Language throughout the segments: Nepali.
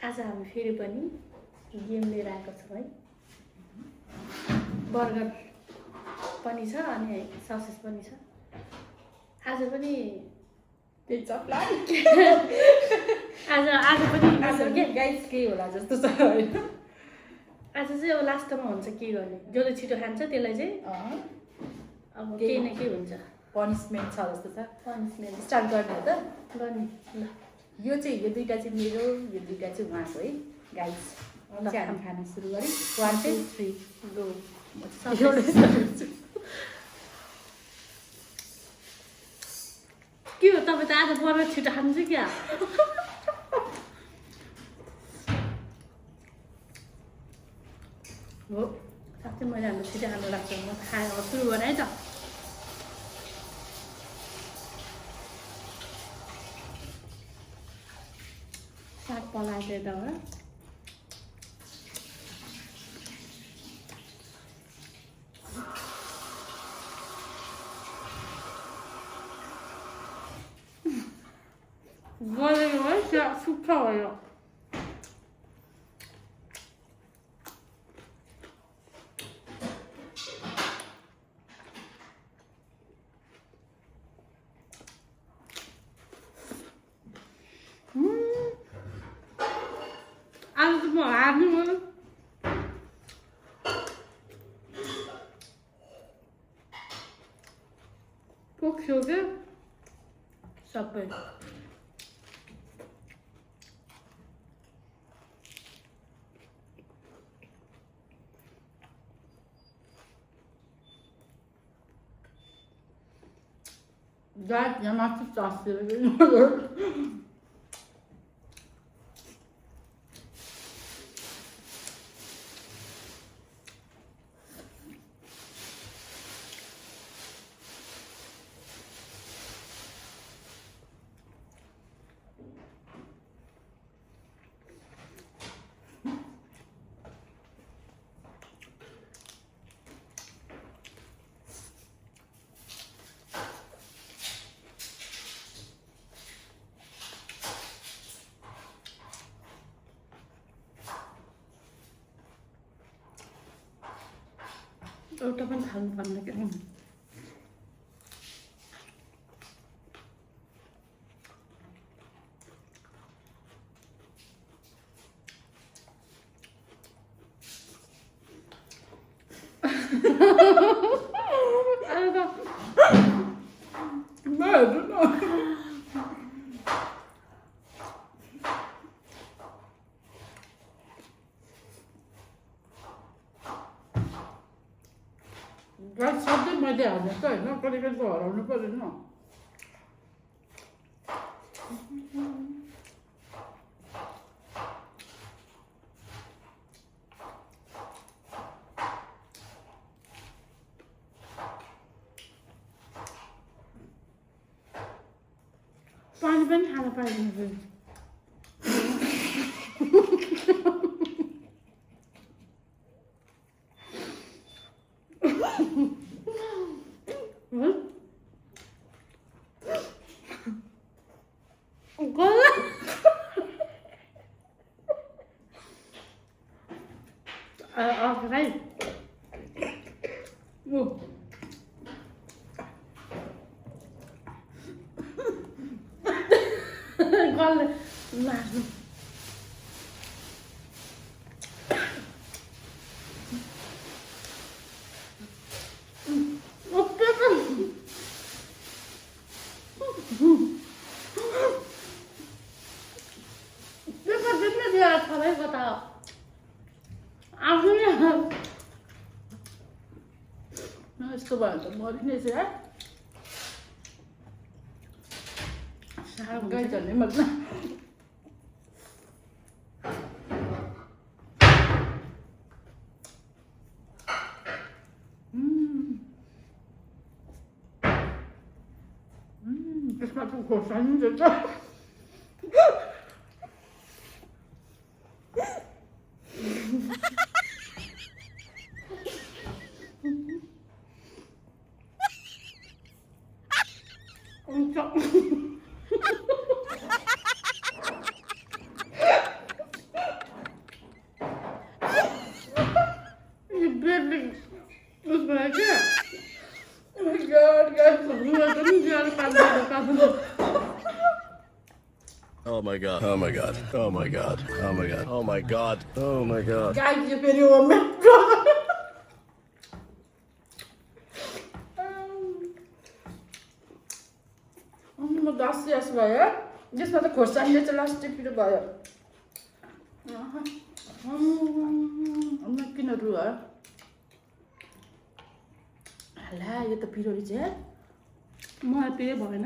आज हामी फेरि पनि गेम लिएर आएको छौँ है। बर्गर पनि छ अनि ससेज पनि छ। आज पनि त्यही चप्ला आज पनि के गाइस के होला जस्तो छ हैन। आज चाहिँ अब लास्टमा हुन्छ के गर्ने, जसले छिटो खान्छ त्यसलाई चाहिँ अब केही न केही हुन्छ, पनिसमेन्ट छ जस्तो छ। पनिसमेन्ट स्टार्ट गर्ने हो त गर्ने। ल यो दुईटा चाहिँ मेरो, यो दुईटा चाहिँ उहाँको है गाइस। हामी खाना सुरु गरी 1 2 3 गो। के हो तपाईँ त आज बर्गर छिटो खान्छ क्या? हो साँच्चै मैले हाम्रो छिटो खानु लाग्छ। म त खाएर अब सुरु गरेँ है त। साग पलाएको यता हो। गलेको है सुक्खा भयो। आज त म हार्नु भयो। पोख्यो क्या सबै। गाइस यहाँ माथि चासिरहेको एउटा पनि खानु पर्ने क्या। गाइस सधैँ मैले हाल्ने त होइन, कहिले कहिले त हराउनु परेन। पानी पनि खान पाइँदैन। Right. Gol malu. Dia खाबै कता आफै यस्तो भयो त मरिने छ यार। गाई झन्डै मर्छ। त्यसमा त खोर्सानी हुन्छ। Oh my god. Oh my god. Oh my god. Oh my god. Oh my god. Oh my god. Guys यो फेरि हो मेरो म दस भयो यसमा त खोर्सानीले चाहिँ लास्टै पिरो भयो किन रु है ला यो त पिरो रहेछ मलाई पिरो भएन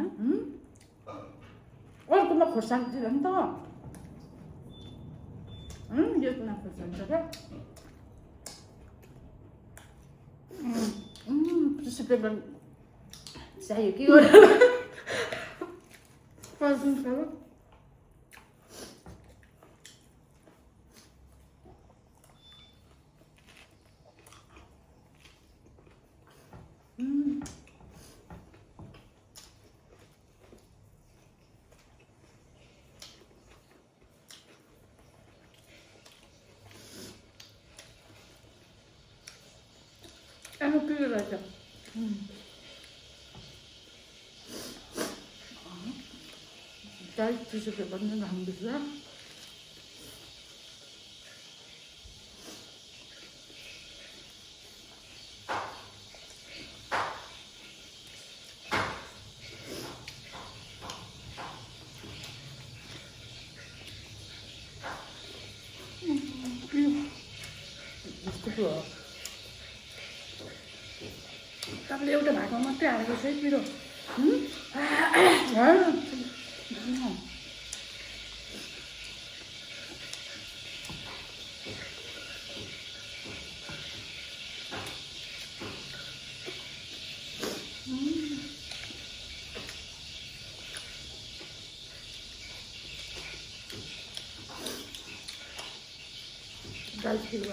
अर्कोमा खोर्सानी दिएर नि त यसमा खोर्सानी छ क्या त्यसै चाहियो के गर्नु Ano piरो रहेछ गाइस त्यसो के भन्नु राम्रो छ तपाईँले एउटा भागमा मात्रै हालेको छ है पिरो गाइस पिरो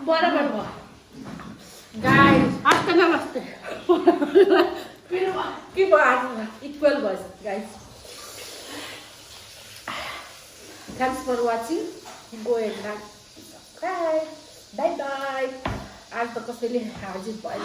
बराबर भयो गाइस हस्ते नमस्ते के भयो आज इक्वल भयो guys thanks for watching go and like bye bye आज त कसैले हाजिर भएन